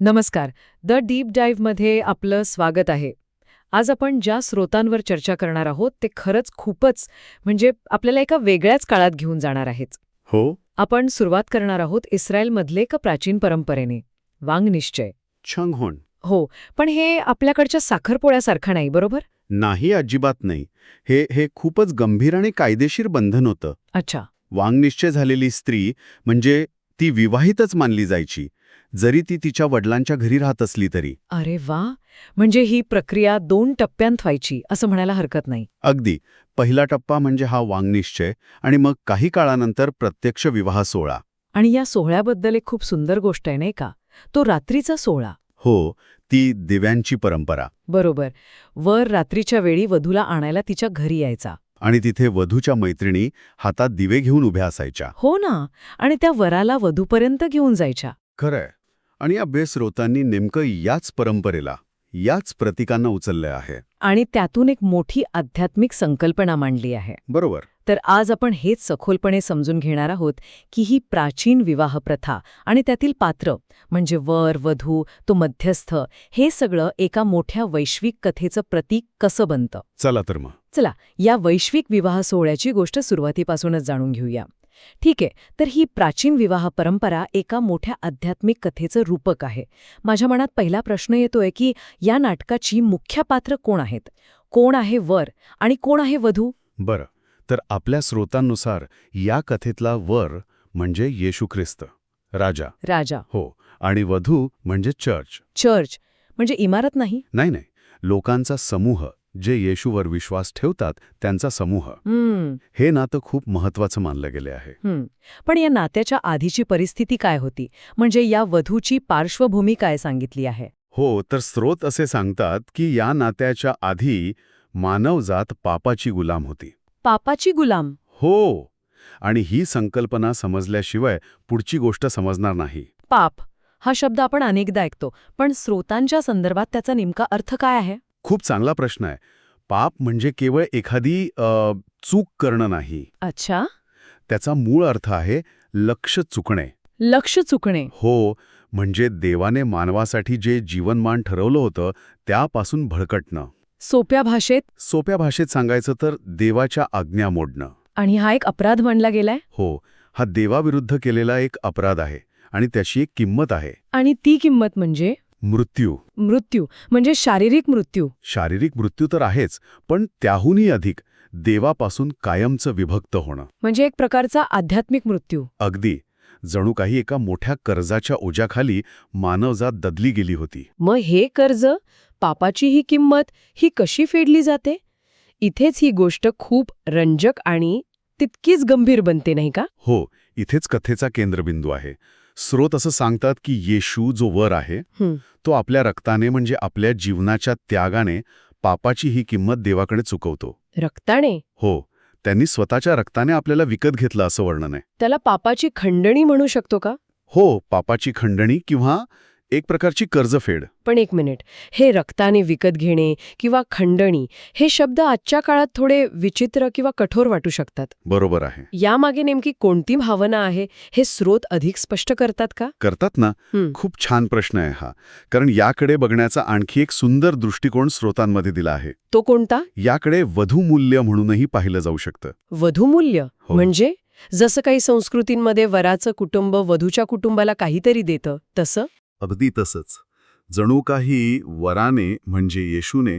नमस्कार. The deep डाईव्हमध्ये आपलं स्वागत आहे. आज आपण ज्या स्रोतांवर चर्चा करणार आहोत ते खरंच खूपच आपल्याला एका वेगळ्याच काळात घेऊन जाणार आहेत. हो. आपण सुरुवात करणार आहोत इस्रायलमधले एका प्राचीन परंपरेने, वांगनिश्चय. छंगहोन. हो, पण हे आपल्याकडच्या साखरपोळ्यासारखं नाही, बरोबर? नाही, अजिबात नाही. हे खूपच गंभीर आणि कायदेशीर बंधन होतं. अच्छा. वांगनिश्चय झालेली स्त्री म्हणजे ती विवाहितच मानली जायची, जरी ती तिच्या वडिलांच्या घरी राहत असली तरी. अरे वा, म्हणजे ही प्रक्रिया 2 टप्प्यांत व्हायची असं म्हणायला हरकत नाही. अगदी. पहिला टप्पा म्हणजे हा वांगनिश्चय आणि मग काही काळानंतर प्रत्यक्ष विवाह सोहळा. आणि या सोहळ्याबद्दल एक खूप सुंदर गोष्ट आहे नाही का? तो रात्रीचा सोहळा. हो, ती दिव्यांची परंपरा. बरोबर. वर रात्रीच्या वेळी वधूला आणायला तिच्या घरी यायचा. आणि तिथे वधूच्या मैत्रिणी हातात दिवे घेऊन उभ्या असायच्या. हो ना, आणि त्या वराला वधूपर्यंत घेऊन जायच्या. खरंय. आणि या बेस्रोतांनी नेमकं याच परंपरेला, याच प्रतीकांना उचललं आहे. आणि त्यातून एक मोठी आध्यात्मिक संकल्पना मांडली आहे. बरोबर. तर आज आपण हेच सखोलपणे समजून घेणार आहोत की ही प्राचीन विवाह प्रथा आणि त्यातील पात्र म्हणजे वर, वधू, तो मध्यस्थ, हे सगळं एका मोठ्या वैश्विक कथेचं प्रतीक कसं बनतं. चला तर मग. चला, या वैश्विक विवाह सोहळ्याची गोष्ट सुरुवातीपासूनच जाणून घेऊया. ठीक आहे, तर ही प्राचीन विवाह परंपरा एका मोठ्या आध्यात्मिक कथेचं रूपक आहे. माझ्या मनात पहिला प्रश्न येतोय की या नाटकाची मुख्य पात्र कोण आहेत? कोण आहे वर आणि कोण आहे वधू? बरं, तर आपल्या स्रोतांनुसार या कथेतला वर म्हणजे येशू ख्रिस्त, राजा. हो, आणि वधू म्हणजे चर्च म्हणजे इमारत नाही? नाही, लोकांचा समूह, जे येशूवर विश्वास ठेवतात त्यांचा समूह. हे नातं खूप महत्वाचं मानलं गेले आहे. पण या नात्याच्या आधीची परिस्थिती काय होती? म्हणजे या वधूची पार्श्वभूमी काय सांगितली आहे? हो, तर स्रोत असे सांगतात की या नात्याच्या आधी मानवजात पापाची गुलाम होती. पापाची गुलाम? हो, आणि ही संकल्पना समजल्याशिवाय पुढची गोष्ट समजणार नाही. पाप हा शब्द आपण अनेकदा ऐकतो, पण स्रोतांच्या संदर्भात त्याचा नेमका अर्थ काय आहे? खूप चांगला प्रश्न आहे. पाप म्हणजे केवळ एखादी चूक करणं नाही. अच्छा. त्याचा मूळ अर्थ आहे लक्ष चुकणे. लक्ष चुकणे? हो, म्हणजे देवाने मानवासाठी जे जीवनमान ठरवलं होतं त्यापासून भडकटणं. सोप्या भाषेत सांगायचं तर देवाच्या आज्ञा मोडणं. आणि हा एक अपराध मानला गेलाय? हो, हा देवाविरुद्ध केलेला एक अपराध आहे आणि त्याची एक किंमत आहे. आणि ती किंमत म्हणजे? मृत्यू म्हणजे शारीरिक मृत्यू. शारीरिक मृत्यू तर आहेच, पण त्याहूनही अधिक देवापासून कायमचं विभक्त होणं. म्हणजे एक प्रकारचा आध्यात्मिक मृत्यू. अगदी. जणू काही एका मोठ्या कर्जाच्या ओझ्याखाली मानवजात ददली गेली होती. मग हे कर्ज, पापाची ही किंमत, ही कशी फेडली जाते? इथेच ही गोष्ट खूप रंजक आणि तितकीच गंभीर बनते, नाही का? हो, इथेच कथेचा केंद्रबिंदू आहे. स्रोत असं सांगतात की येशू जो वर आहे तो आपल्या रक्ताने म्हणजे आपल्या जीवनाच्या त्यागाने पापाची ही किंमत देवाकडे चुकवतो. रक्ताने? हो, त्यांनी स्वतःच्या रक्ताने आपल्याला विकत घेतलं असं वर्णन आहे. त्याला पापाची खंडणी म्हणू शकतो का? हो, पापाची खंडणी किंवा एक प्रकारची कर्जफेड. पण एक मिनिट, हे रक्ताने विकत घेणे किंवा खंडणी हे शब्द आजच्या काळात थोडे विचित्र किंवा कठोर वाटू शकतात. बरोबर आहे. यामागे नेमकी कोणती भावना आहे हे स्रोत अधिक स्पष्ट करतात का? करतात ना. खूप छान प्रश्न आहे हा, कारण याकडे बघण्याचा आणखी एक सुंदर दृष्टिकोन स्रोतांमध्ये दिला आहे. तो कोणता? याकडे वधूमूल्य म्हणूनही पाहिलं जाऊ शकतं. वधूमूल्य? हो. म्हणजे जसं काही संस्कृतींमध्ये वराचं कुटुंब वधूच्या कुटुंबाला काहीतरी देतं तसं? अगदी तसंच. जणू काही वराने म्हणजे येशूने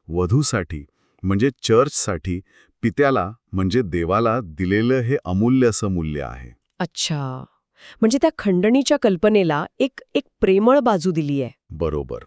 वधूसाठी म्हणजे चर्चसाठी पित्याला म्हणजे देवाला दिलेलं हे अमूल्य असं मूल्य आहे. अच्छा, म्हणजे त्या खंडणीच्या कल्पनेला एक प्रेमळ बाजू दिली आहे. बरोबर.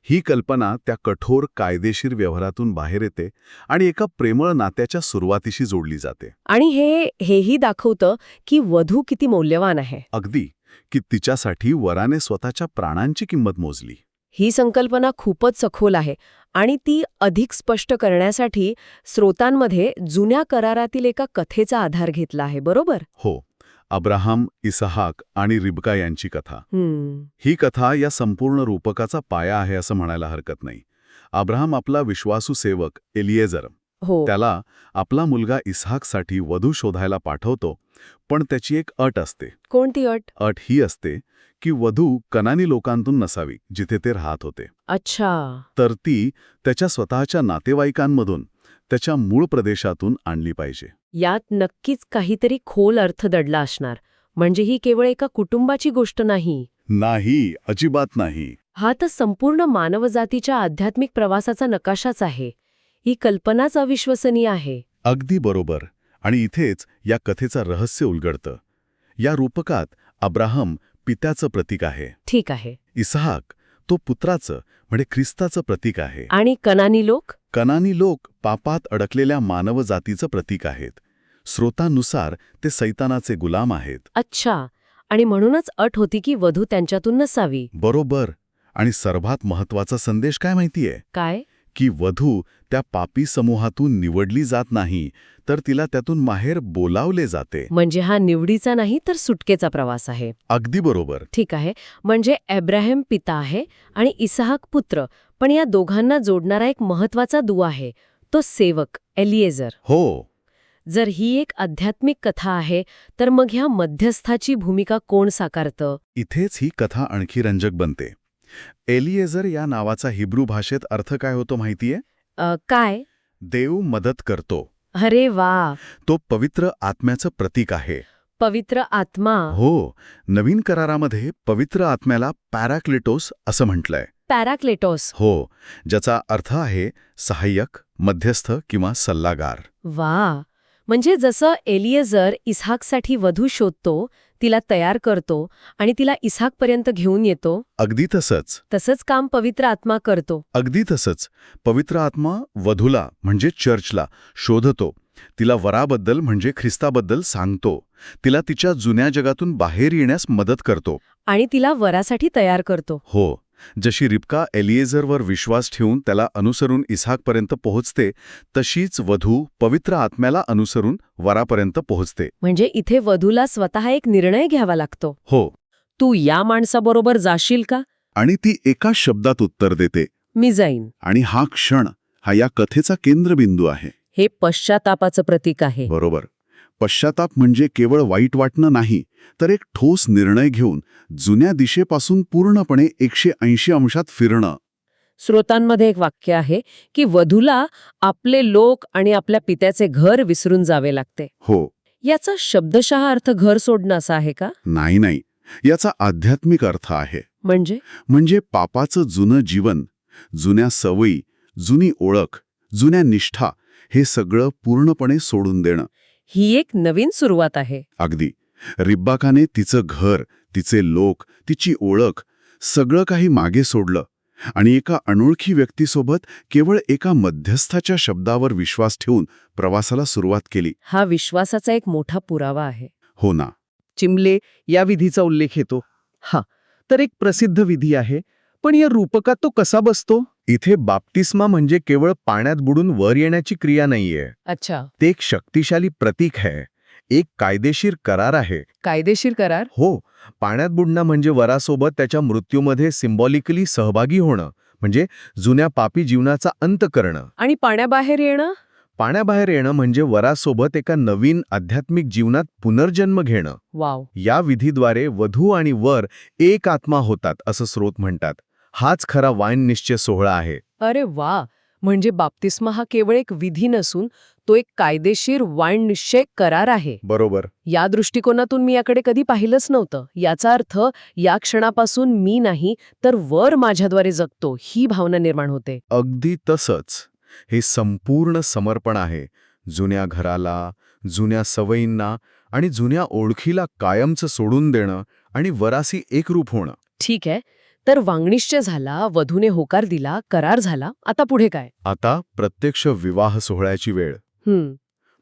ही कल्पना त्या कठोर कायदेशीर व्यवहारातून बाहेर येते आणि एका प्रेमळ नात्याच्या सुरुवातीशी जोडली जाते. आणि हेही दाखवतं की वधू किती मौल्यवान आहे. अगदी, की तिच्यासाठी वराने स्वतःच्या प्राणांची किंमत मोजली. ही संकल्पना खूपच सखोल आहे आणि ती अधिक स्पष्ट करण्यासाठी स्रोतांमध्ये जुन्या करारातील एका कथेचा आधार घेतला आहे, बरोबर? हो, अब्राहम, इसहाक आणि रिबका यांची कथा. ही कथा या संपूर्ण रूपकाचा पाया आहे असं म्हणायला हरकत नाही. अब्राहम आपला विश्वासू सेवक एलिएझर हो. त्याला आपला मुलगा इसहाकसाठी वधू शोधायला पाठवतो, पण त्याची एक अट असते. कोणती अट? अट ही असते की वधू कनानी लोकांतून नसावी, जिथे ते राहत होते. अच्छा. तर ती त्याच्या स्वतःच्या नातेवाईकांमधून, त्याच्या मूळ प्रदेशातून आणली पाहिजे. यात नक्कीच काहीतरी खोल अर्थ दडला असणार. म्हणजे ही केवळ एका कुटुंबाची गोष्ट नाही. नाही, अजिबात नाही. हा तर संपूर्ण मानवजातीच्या आध्यात्मिक प्रवासाचा नकाशाच आहे. ही कल्पनाच अविश्वसनीय आहे. अगदी बरोबर. आणि इथेच या कथेचं रहस्य उलगडतं. या रूपकात अब्राहम पित्याचं प्रतीक आहे. ठीक आहे. इसहाक तो पुत्राचं म्हणजे ख्रिस्ताचं प्रतीक आहे. आणि कनानी लोक? कनानी लोक पापात अडकलेल्या मानवजातीचं प्रतीक आहेत. स्रोतानुसार ते सैतानाचे गुलाम आहेत. अच्छा. आणि म्हणूनच अट होती की वधू त्यांच्यातून नसावी. बरोबर. आणि सर्वात महत्वाचा संदेश काय माहितीये? काय? की वधू त्या पापी समूहातून निवडली जात नाही, तर तिला त्यातून बाहेर बोलावले जाते. म्हणजे हा निवडीचा नाही तर सुटकेचा प्रवास आहे. अगदी बरोबर. ठीक आहे. म्हणजे अब्राहम पिता आहे आणि इसहाक पुत्र, पण या दोघांना जोडणारा एक महत्वाचा दुवा आहे, तो सेवक एलिएझर. हो. जर ही एक आध्यात्मिक कथा आहे, तर मग ह्या मध्यस्थाची भूमिका कोण साकारतं? इथेच ही कथा आणखी रंजक बनते. एलिएझर या नावाचा हिब्रू भाषेत अर्थ काय होतो माहितीये? काय? देव मदत करतो. अरे वा. तो पवित्र आत्म्याचं प्रतीक आहे. पवित्र आत्मा. हो. नवीन करारामध्ये पवित्र आत्म्याला पॅराक्लिटोस असं म्हटलंय. पॅराक्लेटोस. हो, ज्याचा अर्थ आहे सहाय्यक, मध्यस्थ किंवा सल्लागार. वा. म्हणजे जसं एलिएझर इसहाकसाठी वधू शोधतो, तिला तयार करतो आणि तिला इसहाकपर्यंत घेऊन येतो, अगदी तसंच. तसंच काम पवित्र आत्मा करतो. अगदी तसंच. पवित्र आत्मा वधूला म्हणजे चर्चला शोधतो. तिला वराबद्दल म्हणजे ख्रिस्ताबद्दल सांगतो. तिला तिच्या जुन्या जगातून बाहेर येण्यास मदत करतो. आणि तिला वरासाठी तयार करतो. हो. जशी रिबका एलिएझरवर विश्वास ठेवून त्याला अनुसरून इसहाकपर्यंत पोहोचते, तशीच वधू पवित्र आत्म्याला अनुसरून वरापर्यंत पोहोचते. म्हणजे इथे वधूला स्वतः एक निर्णय घ्यावा लागतो. हो. तू या माणसाबरोबर जाशील का? आणि ती एका शब्दात उत्तर देते. मी जाईन. आणि हा क्षण हा या कथेचा केंद्रबिंदू आहे. हे पश्चातापाचं प्रतीक आहे. बरोबर. पश्चाताप म्हणजे केवळ वाईट वाटणं नाही, तर एक ठोस निर्णय घेऊन जुन्या दिशेपासून पूर्णपणे 180 अंशात फिरणं. स्रोतांमध्ये एक वाक्य आहे की वधूला आपले लोक आणि आपल्या पित्याचे घर विसरून जावे लागते. हो. याचा शब्दशः अर्थ घर सोडणं असा आहे का? नाही. याचा आध्यात्मिक अर्थ आहे. म्हणजे पापाचं जुनं जीवन, जुन्या सवयी, जुनी ओळख, जुन्या निष्ठा हे सगळं पूर्णपणे सोडून देणं. ही एक नवीन सुरुवात आहे. अगदी. रिब्बाकाने तिचं घर, तिचे लोक, तिची ओळख सगळं काही मागे सोडलं आणि एका अनोळखी व्यक्तीसोबत केवळ एका मध्यस्थाच्या शब्दावर विश्वास ठेवून प्रवासाला सुरुवात केली. हा विश्वासाचा एक मोठा पुरावा आहे. हो ना. चिमले या विधीचा उल्लेख येतो. तर एक प्रसिद्ध विधी आहे, पण या रूपकात तो कसा बसतो? इथे बाप्तिस्मा म्हणजे केवळ पाण्यात बुडून वर येण्याची क्रिया नाहीये. अच्छा. ते एक शक्तिशाली प्रतीक आहे, एक कायदेशीर करार आहे. कायदेशीर करार? हो. पाण्यात बुडणं म्हणजे वरासोबत त्याच्या मृत्यूमध्ये सिम्बॉलिकली सहभागी होणं, म्हणजे जुन्या पापी जीवनाचा अंत करणं. आणि पाण्याबाहेर येणं? पाण्याबाहेर येणं म्हणजे वरासोबत एका नवीन आध्यात्मिक जीवनात पुनर्जन्म घेणं. वाव. या विधीद्वारे वधू आणि वर एक आत्मा होतात असं स्रोत म्हणतात. हाच खरा वाईन निश्चय सोहळा आहे. अरे वा. म्हणजे बाप्तिस्मा हा केवळ एक विधी नसून तो एक कायदेशीर वाण निश्चय करार आहे. बरोबर. या दृष्टिकोनातून मी याकडे कधी पाहिलंच नव्हतं. याचा अर्थ या क्षणापासून मी नाही तर वर माझ्याद्वारे जगतो ही भावना निर्माण होते. अगदी तसंच. हे संपूर्ण समर्पण आहे. जुन्या घराला, जुन्या सवयींना आणि जुन्या ओळखीला कायमचं सोडून देणं आणि वरासी एकरूप होणं. ठीक आहे. तर वाङ्निश्चय झाला, वधूने होकार दिला, करार झाला. आता पुढे काय? आता प्रत्यक्ष विवाह सोहळ्याची वेळ.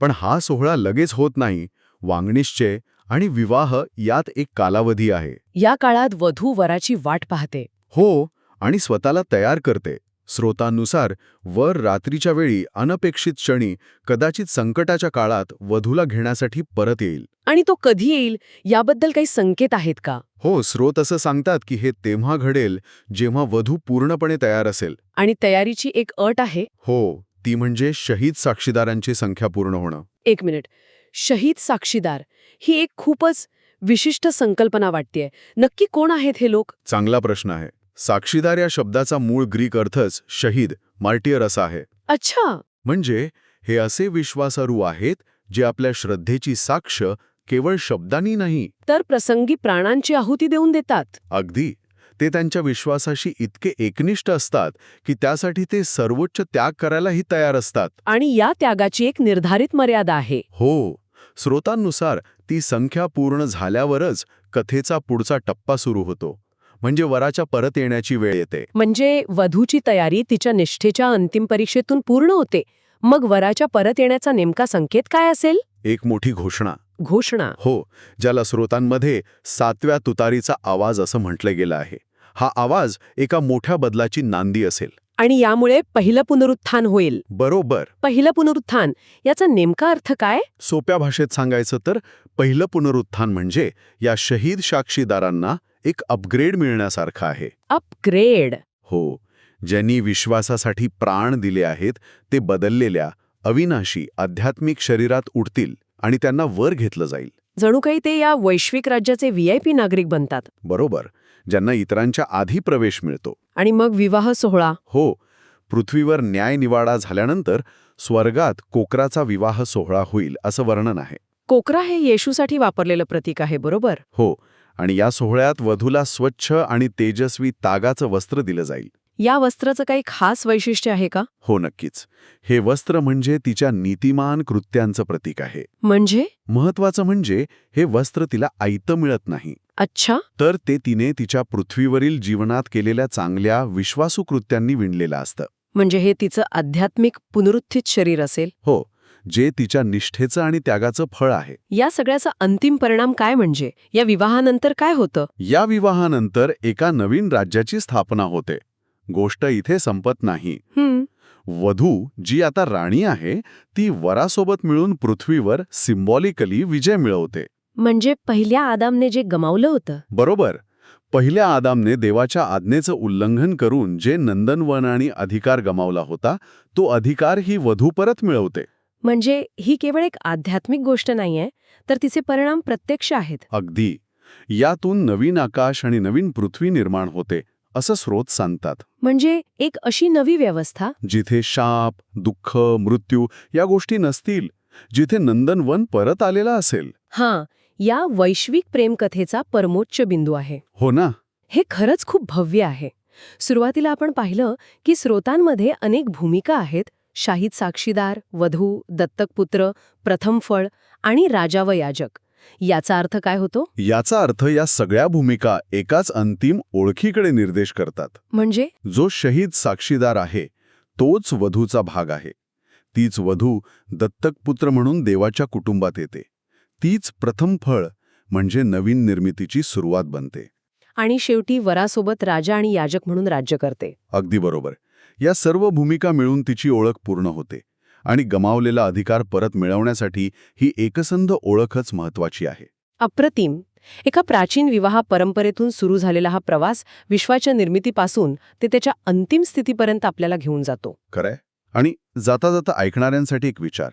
पण हा सोहळा लगेच होत नाही. वाङ्निश्चय आणि विवाह यात एक कालावधी आहे. या काळात वधू वराची वाट पाहते. हो. आणि स्वतःला तयार करते. स्रोतांनुसार वर रात्रीच्या वेळी अनपेक्षित क्षणी, कदाचित संकटाच्या काळात वधूला घेण्यासाठी परत येईल. आणि तो कधी येईल याबद्दल काही संकेत आहेत का? हो. स्रोत असं सांगतात की हे तेव्हा घडेल जेव्हा वधू पूर्णपणे तयार असेल. आणि तयारीची एक अट आहे. हो. ती म्हणजे शहीद साक्षीदारांची संख्या पूर्ण होणं. एक मिनिट. शहीद साक्षीदार ही एक खूपच विशिष्ट संकल्पना वाटतेय. नक्की कोण आहेत हे लोक? चांगला प्रश्न आहे. साक्षीदार या शब्दाचा मूळ ग्रीक अर्थच शहीद, मार्टियर असा आहे. अच्छा. म्हणजे हे असे विश्वासार्हू आहेत जे आपल्या श्रद्धेची साक्ष केवळ शब्दांनी नाही, तर प्रसंगी प्राणांची आहुती देऊन देतात. अगदी ते त्यांच्या विश्वासाशी इतके एकनिष्ठ असतात की त्यासाठी ते सर्वोच्च त्याग करायलाही तयार असतात. आणि या त्यागाची एक निर्धारित मर्यादा आहे. हो, स्रोतांनुसार ती संख्या पूर्ण झाल्यावरच कथेचा पुढचा टप्पा सुरू होतो, म्हणजे वराच्या परत येण्याची वेळ येते. म्हणजे वधूची तयारी तिच्या निष्ठेच्या अंतिम परीक्षेतून पूर्ण होते. मग वराच्या परत येण्याचा नेमका संकेत काय असेल? एक मोठी घोषणा. घोषणा. हो, ज्याला स्रोतांमध्ये 7व्या तुतारीचा आवाज असं म्हटलं गेलं आहे. हा आवाज एका मोठ्या बदलाची नांदी असेल. आणि यामुळे पहिलं पुनरुत्थान होईल. बरोबर. पहिलं पुनरुत्थान याचा नेमका अर्थ काय? सोप्या भाषेत सांगायचं तर पहिलं पुनरुत्थान म्हणजे या शहीद साक्षीदारांना एक अपग्रेड मिळण्यासारखं आहे. अपग्रेड. हो, ज्यांनी विश्वासासाठी प्राण दिले आहेत ते बदललेल्या, अविनाशी आध्यात्मिक शरीरात उठतील आणि त्यांना वर घेतलं जाईल. जणू काही ते या वैश्विक राज्याचे VIP नागरिक बनतात. बरोबर, ज्यांना इतरांच्या आधी प्रवेश मिळतो. आणि मग विवाह सोहळा. हो, पृथ्वीवर न्यायनिवाडा झाल्यानंतर स्वर्गात कोकराचा विवाह सोहळा होईल असं वर्णन आहे. कोकरा हे येशूसाठी वापरलेलं प्रतीक आहे, बरोबर? हो, आणि या सोहळ्यात वधूला स्वच्छ आणि तेजस्वी तागाचं वस्त्र दिलं जाईल. या वस्त्राचं काही खास वैशिष्ट्य आहे का? हो, नक्कीच. हे वस्त्र म्हणजे तिच्या नीतिमान कृत्यांचं प्रतीक आहे. म्हणजे? महत्वाचं म्हणजे हे वस्त्र तिला आयतं मिळत नाही, अच्छा. तर ते तिने तिच्या पृथ्वीवरील जीवनात केलेल्या चांगल्या विश्वासू कृत्यांनी विणलेलं असतं. म्हणजे हे तिचं आध्यात्मिक पुनरुत्थित शरीर असेल. हो, जे तिच्या निष्ठेचं आणि त्यागाचं फळ आहे. या सगळ्याचा अंतिम परिणाम काय म्हणजे? या विवाहानंतर काय होतं? या विवाहानंतर एका नवीन राज्याची स्थापना होते. गोष्ट इथे संपत नाही. वधू, जी आता राणी आहे, ती वरासोबत मिळून पृथ्वीवर सिम्बॉलिकली विजय मिळवते. म्हणजे पहिल्या आदामने जे गमावलं होतं. बरोबर. पहिल्या आदामने देवाच्या आज्ञेचं उल्लंघन करून जे नंदनवन आणि अधिकार गमावला होता, तो अधिकार ही वधू परत मिळवते. म्हणजे ही केवळ एक आध्यात्मिक गोष्ट नाहीये, तर तिचे परिणाम प्रत्यक्ष आहेत. अगदी. यातून नवीन आकाश आणि नवीन पृथ्वी निर्माण होते, असं स्रोत सांगतात. म्हणजे एक अशी नवी व्यवस्था जिथे शाप, दुःख, मृत्यू या गोष्टी नसतील, जिथे नंदनवन परत आलेला असेल. हां, या वैश्विक प्रेमकथेचा परमोच्च बिंदू आहे. हो ना. हे खरंच खूप भव्य आहे. सुरुवातीला आपण पाहिलं की स्रोतांमध्ये अनेक भूमिका आहेत. शाहीद साक्षीदार, वधू, दत्तकपुत्र, प्रथम फळ आणि राजा व याजक. याचा अर्थ काय होतो? याचा अर्थ या सगळ्या भूमिका एकाच अंतिम ओळखीकडे निर्देश करतात. म्हणजे जो शहीद साक्षीदार आहे तोच वधूचा भाग आहे. तीच वधू दत्तकपुत्र म्हणून देवाच्या कुटुंबात येते. तीच प्रथम फळ म्हणजे नवीन निर्मितीची सुरुवात बनते. आणि शेवटी वरासोबत राजा आणि याजक म्हणून राज्य करते. अगदी बरोबर. या सर्व भूमिका मिळून तिची ओळख पूर्ण होते आणि गमावलेला अधिकार परत मिळवण्यासाठी ही एकसंध ओळखच महत्वाची आहे. अप्रतिम. एका प्राचीन विवाह परंपरेतून सुरू झालेला हा प्रवास विश्वाच्या निर्मितीपासून ते त्याच्या अंतिम स्थितीपर्यंत आपल्याला घेऊन जातो. खरंय. आणि जाता जाता ऐकणाऱ्यांसाठी एक विचार.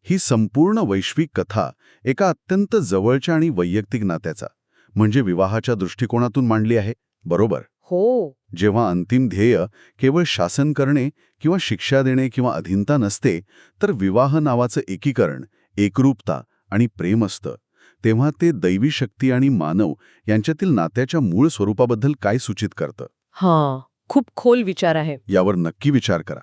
ही संपूर्ण वैश्विक कथा एका अत्यंत जवळच्या आणि वैयक्तिक नात्याचा म्हणजे विवाहाच्या दृष्टिकोनातून मांडली आहे, बरोबर? हो. जेव्हा अंतिम ध्येय केवळ शासन करणे किंवा शिक्षा देणे किंवा अधीनता नसते, तर विवाह नावाचं एकीकरण, एकरूपता आणि प्रेम असतं, तेव्हा ते दैवी शक्ती आणि मानव यांच्यातील नात्याच्या मूळ स्वरूपाबद्दल काय सूचित करतं? हां, खूप खोल विचार आहे. यावर नक्की विचार करा.